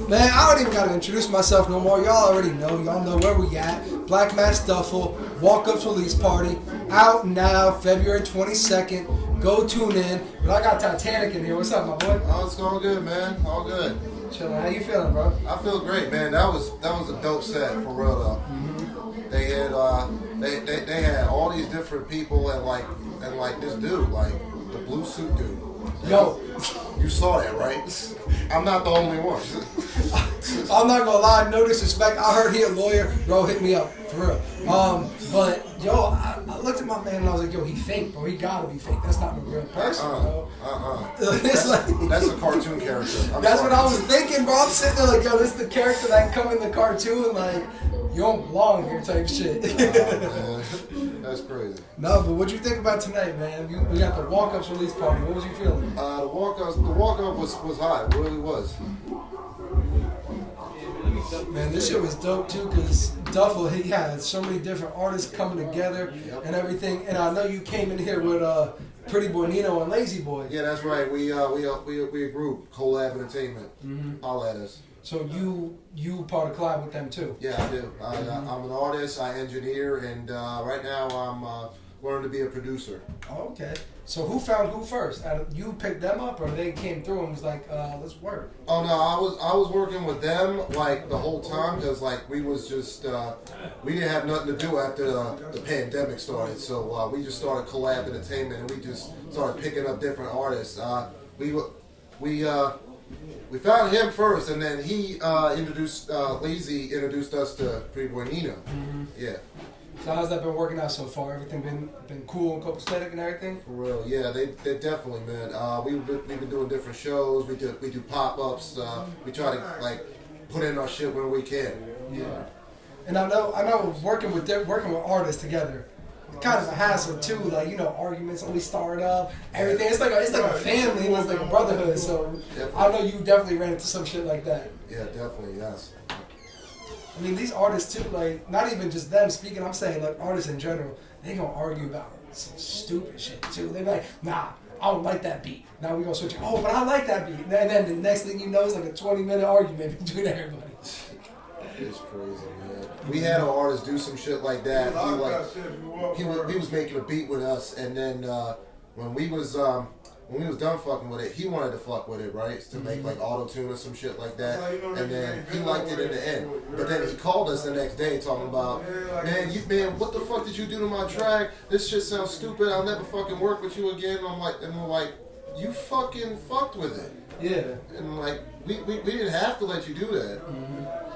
Man, I don't even gotta introduce myself no more. Y'all already know. Y'all know where we at. BlackMask Duffle, Walk-Ups Release Party, out now, February 22nd. Go tune in. But I got Tytanic in here. What's up, my boy? Oh, it's going good, man. All good. Chillin'. How you feeling, bro? I feel great, man. That was a dope set for real though. Mm-hmm. They had they had all these different people and like this dude, like the blue suit dude. Yo, you saw that, right? I'm not the only one. I'm not gonna lie, no disrespect. I heard he a lawyer, bro. Hit me up for real. But yo, I looked at my man and I was like, yo, he fake, bro. He gotta be fake. That's not a real person, bro. It's like, that's a cartoon character. That's what I was thinking, bro. I'm sitting there like, yo, this is the character that come in the cartoon, like, you don't belong here type shit. Man. That's crazy. No, but what'd you think about tonight, man? We got the Walk-Ups Release Party. What was you feeling? The walk-up was hot. It really was. Man, this shit was dope too, because Duffle, he had so many different artists coming together and everything. And I know you came in here with PrettyBoy Nino and LayzBoy. Yeah, that's right. We a group, Colab Entertainment. Holla at us. So you part of Colab with them too? Yeah, I do. I'm an artist. I engineer, and right now I'm learning to be a producer. Oh, okay. So who found who first? You picked them up, or they came through and was like, let's work? Oh no, I was working with them like the whole time because like we was just we didn't have nothing to do after the pandemic started, so we just started Colab Entertainment and we just started picking up different artists. We found him first, and then he introduced us to PrettyBoy Nino. Yeah. So how's that been working out so far? Everything been cool and copacetic and everything? For real, yeah, they definitely, man. We've been doing different shows. We do pop-ups. We try to like put in our shit when we can. Yeah. And I know working with artists together, kind of a hassle too. Like, you know, arguments always start up. Everything. It's like a family. It's like a brotherhood. So definitely. I know you definitely ran into some shit like that. Yeah, definitely. Yes. I mean, these artists too, like, not even just them speaking, I'm saying, like, artists in general, they gonna argue about some stupid shit too. They be like, nah, I don't like that beat. Now we gonna switch it. Oh, but I like that beat. And then the next thing you know is like a 20-minute argument between everybody. It's crazy, man. We had an artist do some shit like that. He was making a beat with us, and then when we was done fucking with it, he wanted to fuck with it, right? To make like auto-tune or some shit like that. And then he liked it in the end. But then he called us the next day talking about, man, what the fuck did you do to my track? This shit sounds stupid. I'll never fucking work with you again. And we're like, you fucking fucked with it. Yeah. And like, we didn't have to let you do that.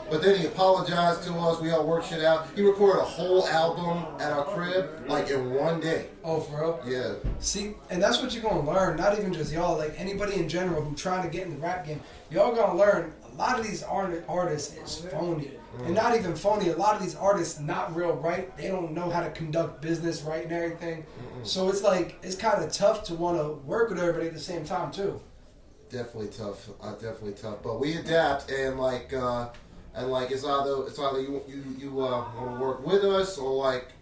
But then he apologized to us. We all worked shit out. He recorded a whole album at our crib, like in one day. Oh, for real? Yeah. See, and that's what you're going to learn. Not even just y'all, like anybody in general who's trying to get in the rap game. Y'all going to learn a lot of these artists is phony. And not even phony. A lot of these artists not real right. They don't know how to conduct business right and everything. So it's like, it's kind of tough to want to work with everybody at the same time, too. Definitely tough. Definitely tough. But we adapt, and like it's either you want to work with us or like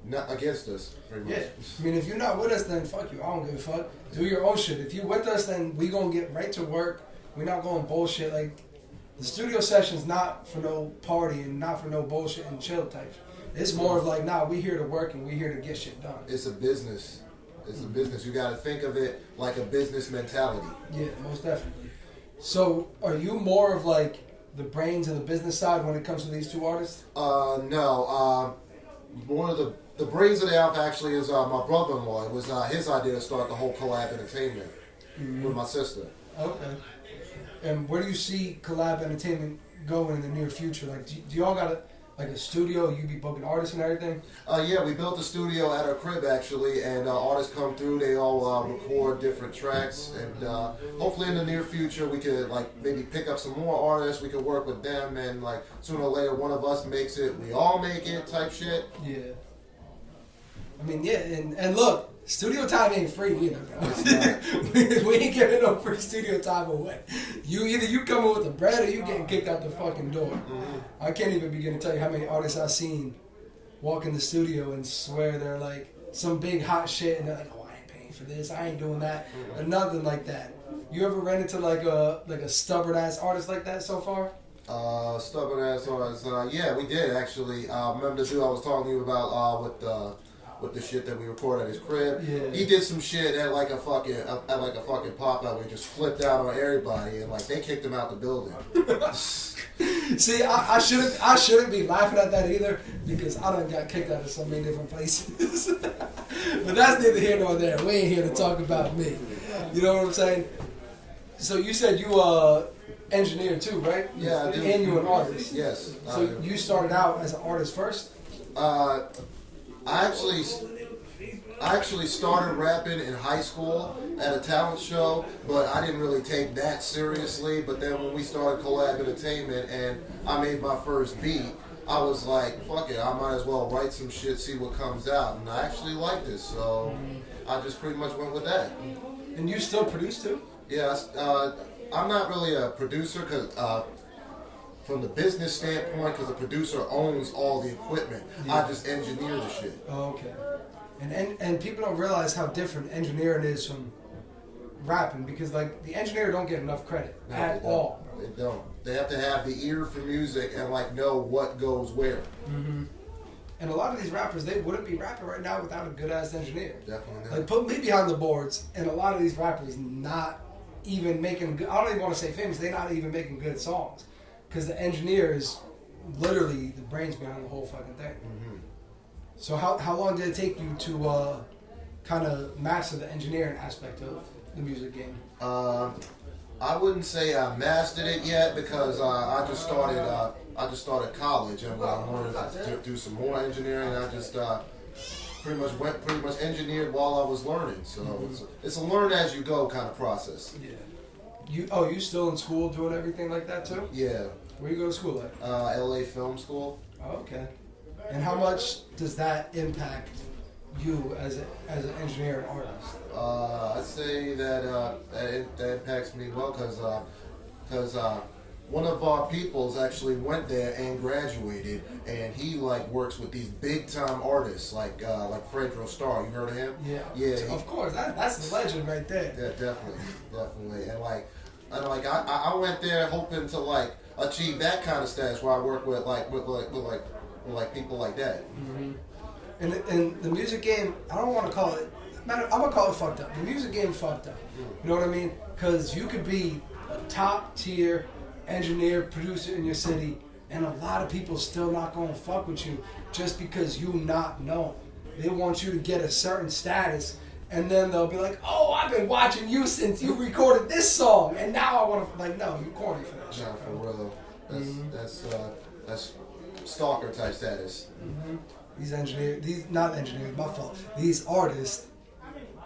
not against us. Pretty much. Yeah. I mean, if you're not with us, then fuck you. I don't give a fuck. Do your own shit. If you with us, then we gonna get right to work. We're not going bullshit. Like, the studio session's not for no party and not for no bullshit and chill type. It's more of like, nah, we here to work and we here to get shit done. It's a business. It's a business. You got to think of it like a business mentality. Yeah, most definitely. So, are you more of like the brains and the business side when it comes to these two artists? No. One of the brains of the album actually is my brother-in-law. It was his idea to start the whole Colab Entertainment with my sister. Okay. And where do you see Colab Entertainment going in the near future? Like, do y'all got a studio? You be booking artists and everything? Yeah, we built a studio at our crib actually, and artists come through. They all record different tracks, and hopefully in the near future we could like maybe pick up some more artists. We could work with them, and like sooner or later one of us makes it, we all make it type shit. Yeah. I mean, yeah, and look, studio time ain't free either, bro. We ain't giving no free studio time away. Either you coming with the bread or you getting kicked out the fucking door. I can't even begin to tell you how many artists I've seen walk in the studio and swear they're like some big hot shit, and they're like, oh, I ain't paying for this, I ain't doing that, or nothing like that. You ever ran into like a stubborn ass artist like that so far? Stubborn ass artist. Yeah, we did actually. Remember the dude I was talking to you about with the shit that we recorded at his crib. Yeah. He did some shit at like a fucking pop-up where he just flipped out on everybody, and like they kicked him out the building. See, I shouldn't be laughing at that either, because I done got kicked out of so many different places. But that's neither here nor there. We ain't here to talk about me. You know what I'm saying? So you said you engineer too, right? Yeah, I do. And you an artist. Yes. So you started out as an artist first? I actually started rapping in high school at a talent show, but I didn't really take that seriously. But then when we started Colab Entertainment and I made my first beat, I was like, fuck it, I might as well write some shit, see what comes out. And I actually liked it, so I just pretty much went with that. And you still produce too? Yeah, I'm not really a producer because from the business standpoint, because the producer owns all the equipment. Yeah. I just engineer the shit. Oh, okay. And people don't realize how different engineering is from rapping, because like the engineer don't get enough credit at all. They don't. They have to have the ear for music and like know what goes where. Mm-hmm. And a lot of these rappers, they wouldn't be rapping right now without a good ass engineer. Definitely not. Like, put me behind the boards, and a lot of these rappers not even making good, I don't even want to say famous, they're not even making good songs. Because the engineer is literally the brains behind the whole fucking thing. Mm-hmm. So how long did it take you to kind of master the engineering aspect of the music game? I wouldn't say I mastered it yet, because I just started I just started college and I wanted to do some more engineering. And I just pretty much engineered while I was learning. So it's a learn as you go kind of process. Yeah. You still in school doing everything like that too? Yeah. Where you go to school at? LA Film School. Oh, okay. And how much does that impact you as an engineer and artist? I'd say that that impacts me well because one of our peoples actually went there and graduated, and he like works with these big time artists like Fredro Starr. You heard of him? Yeah. Yeah. Of course, that's the legend right there. Yeah, definitely, and I went there hoping to like achieve that kind of status where I work with people like that. Mm-hmm. And the music game, I don't want to call it. I'm gonna call it fucked up. The music game fucked up. You know what I mean? Because you could be a top tier engineer, producer in your city, and a lot of people still not gonna fuck with you just because you not known. They want you to get a certain status, and then they'll be like, "Oh, I've been watching you since you recorded this song, and now I want to." Like, no, you're corny for that shit. No, for real. That's stalker type status. Mm-hmm. My fault. These artists,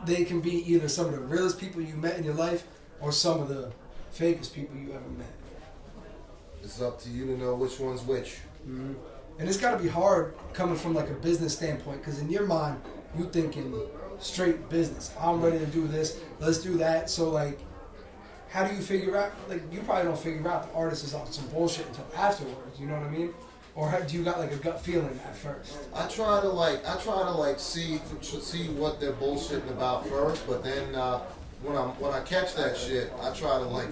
they can be either some of the realest people you met in your life or some of the fakest people you ever met. It's up to you to know which one's which. Mm-hmm. And it's got to be hard coming from like a business standpoint, because in your mind, you thinking straight business. I'm ready to do this. Let's do that. So like, how do you figure out? Like, you probably don't figure out the artist is on some bullshit until afterwards. You know what I mean? Or do you got like a gut feeling at first? I try to see what they're bullshitting about first, but then when I catch that shit, I try to let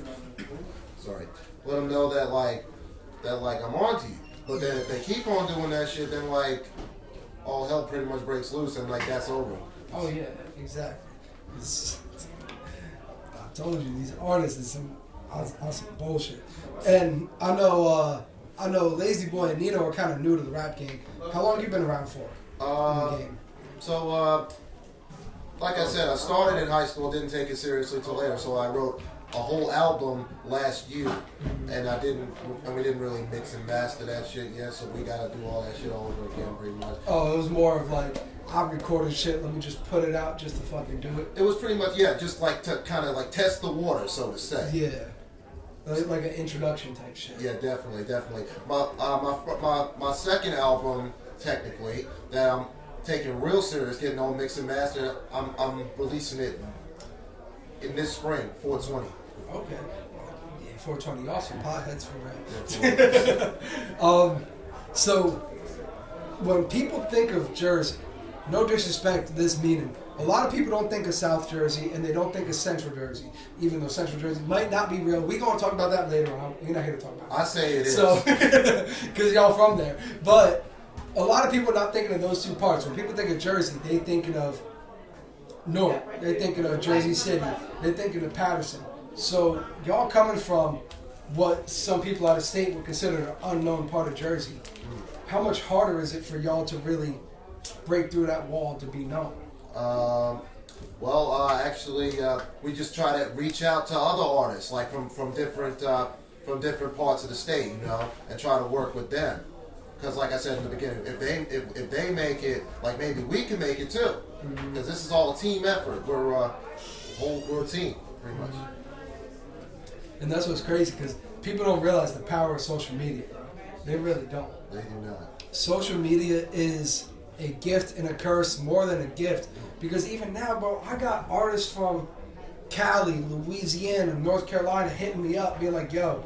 them know that I'm onto you. But then if they keep on doing that shit, then like all hell pretty much breaks loose and like that's over. Oh yeah, exactly. I told you these artists are on some bullshit, and I know LayzBoy and Nino are kind of new to the rap game. How long have you been around for in the game? So, like I said, I started in high school, didn't take it seriously till later. So I wrote a whole album last year, and we didn't really mix and master that shit yet. So we got to do all that shit all over again, pretty much. Oh, it was more of like, I recorded shit. Let me just put it out just to fucking do it. It was pretty much just like to kind of like test the water, so to say. Yeah. Like an introduction type shit. Yeah, definitely. My second album, technically, that I'm taking real serious, getting all mixed and mastered. I'm releasing it in this spring, 420. Okay. Yeah, 420. Awesome. Potheads for real. So when people think of Jersey, no disrespect to this meaning, a lot of people don't think of South Jersey, and they don't think of Central Jersey, even though Central Jersey might not be real. We're going to talk about that later on. We're not here to talk about that. I say it is. So, because y'all from there. But a lot of people are not thinking of those two parts. When people think of Jersey, they thinking of Newark. They're thinking of Jersey City. They're thinking of Patterson. So y'all coming from what some people out of state would consider an unknown part of Jersey. How much harder is it for y'all to really break through that wall to be known? Actually, we just try to reach out to other artists, like from different parts of the state, and try to work with them. Because, like I said in the beginning, if they make it, like maybe we can make it too. Because this is all a team effort. We're a team, pretty much. And that's what's crazy, because people don't realize the power of social media. They really don't. They do not. Social media is a gift and a curse, more than a gift. Because even now, bro, I got artists from Cali, Louisiana, North Carolina hitting me up, being like, yo,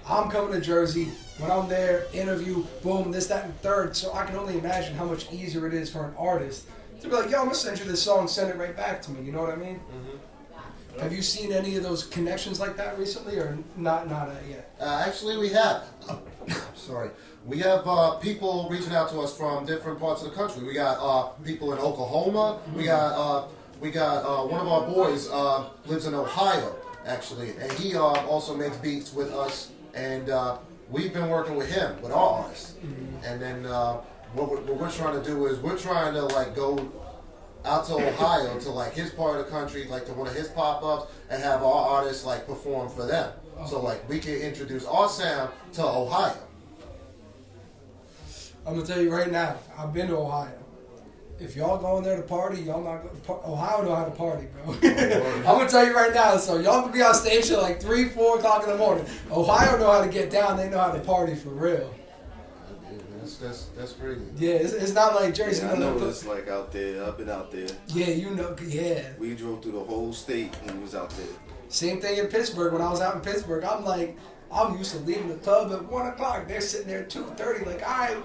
I'm coming to Jersey. When I'm there, interview, boom, this, that, and third. So I can only imagine how much easier it is for an artist to be like, yo, I'm going to send you this song, send it right back to me. You know what I mean? Mm-hmm. Have you seen any of those connections like that recently, or not yet? Actually, we have. Sorry. We have people reaching out to us from different parts of the country. We got people in Oklahoma. We got one of our boys lives in Ohio, actually, and he also makes beats with us. And we've been working with him, with our artists. And then what we're trying to do is we're trying to like go out to Ohio to like his part of the country, like to one of his pop-ups, and have our artists like perform for them. So like we can introduce our sound to Ohio. I'm gonna tell you right now. I've been to Ohio. If y'all going there to party, y'all not go, Ohio know how to party, bro. I'm gonna tell you right now. So y'all can be on stage at like 3, 4 o'clock in the morning. Ohio know how to get down. They know how to party for real. That's crazy. Yeah, it's not like Jersey. Yeah, I know it's like out there. I've been out there. Yeah, you know. Yeah. We drove through the whole state when we was out there. Same thing in Pittsburgh. When I was out in Pittsburgh, I'm used to leaving the club at 1 o'clock. They're sitting there at 2:30, like, all right,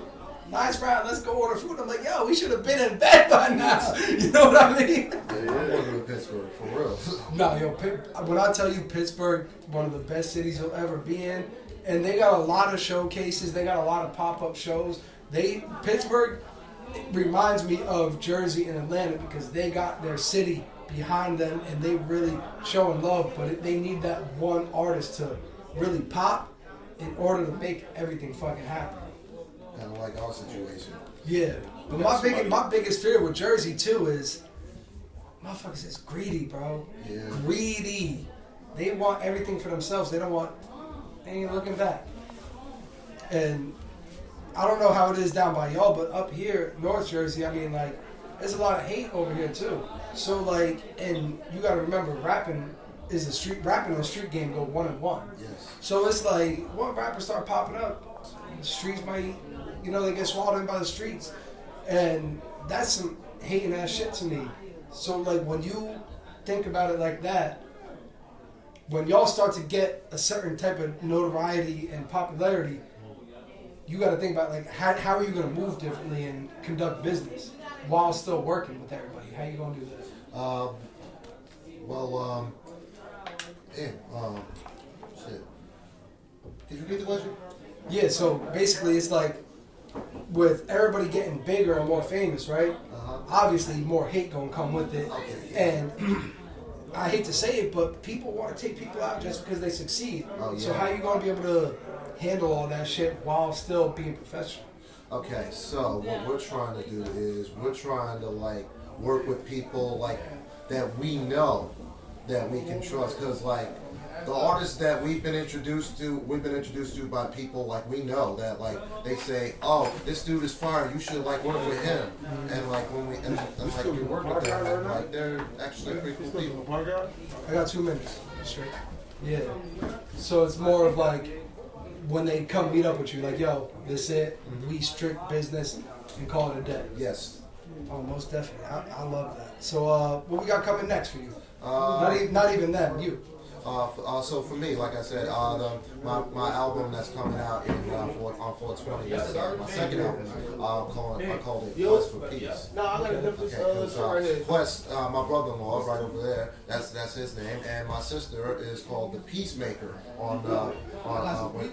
nice round, let's go order food. I'm like, yo, we should have been in bed by now. You know what I mean? I'm going to Pittsburgh, for real. No, yo, when I tell you Pittsburgh, one of the best cities you'll ever be in, and they got a lot of showcases, they got a lot of pop-up shows. Pittsburgh reminds me of Jersey and Atlanta because they got their city behind them and they really showing love, but they need that one artist to really pop in order to make everything fucking happen. Kind of like our situation. Yeah, but my biggest fear with Jersey too is motherfuckers is greedy, bro. Yeah. Greedy. They want everything for themselves. They ain't looking back. And I don't know how it is down by y'all, but up here, North Jersey, I mean, like, there's a lot of hate over here too. So like, and you got to remember, rapping and the street game go 1-on-1. Yes. So it's like, one rappers start popping up, the streets might, they get swallowed in by the streets, and that's some hating ass shit to me. So like, when you think about it like that, when y'all start to get a certain type of notoriety and popularity, you got to think about like how are you going to move differently and conduct business while still working with everybody? How you going to do that? Shit. Did you repeat the question? Yeah, so basically it's like with everybody getting bigger and more famous, right? Obviously more hate gonna come with it. Okay. And I hate to say it, but people want to take people out just because they succeed. Oh, yeah. So how you gonna be able to handle all that shit while still being professional? Okay, so what we're trying to do is we're trying to like work with people like that we know that we can trust, because like the artists that we've been introduced to by people like we know that like they say, oh, this dude is fire, you should like work with him, and like when we like we work with them, and, like they're actually pretty cool people. I got 2 minutes straight. Yeah. So it's more of like when they come meet up with you, like, yo, this it, we strict business and call it a day. Yes. Oh, most definitely. I love that. So what we got coming next for you? Not even them, you. So for me, like I said, my album that's coming out on 420 is my second album. I called it Quest for Peace. Quest, my brother-in-law right over there, that's his name, and my sister is called the Peacemaker.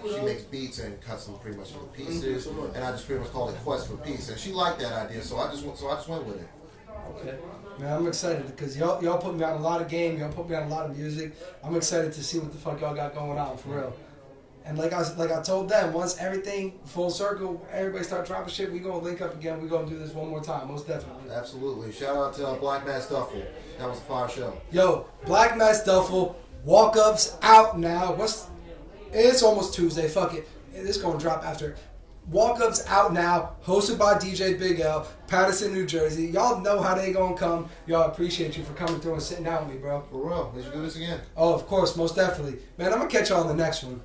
She makes beats and cuts them pretty much into pieces, and I just pretty much called it Quest for Peace, and she liked that idea, so I just went with it. Okay. Man, I'm excited because y'all put me on a lot of game. Y'all put me on a lot of music. I'm excited to see what the fuck y'all got going on for real. And like I told them, once everything full circle, everybody start dropping shit, we gonna link up again. We gonna do this one more time, most definitely. Absolutely. Shout out to BlackMask Duffle. That was a fire show. Yo, BlackMask Duffle, walk-ups out now. It's almost Tuesday. Fuck it. It's gonna drop after. Walk-ups out now, hosted by DJ Big L, Patterson, New Jersey. Y'all know how they gonna come. Y'all appreciate you for coming through and sitting down with me, bro. For real. We should do this again. Oh, of course, most definitely. Man, I'm gonna catch y'all on the next one.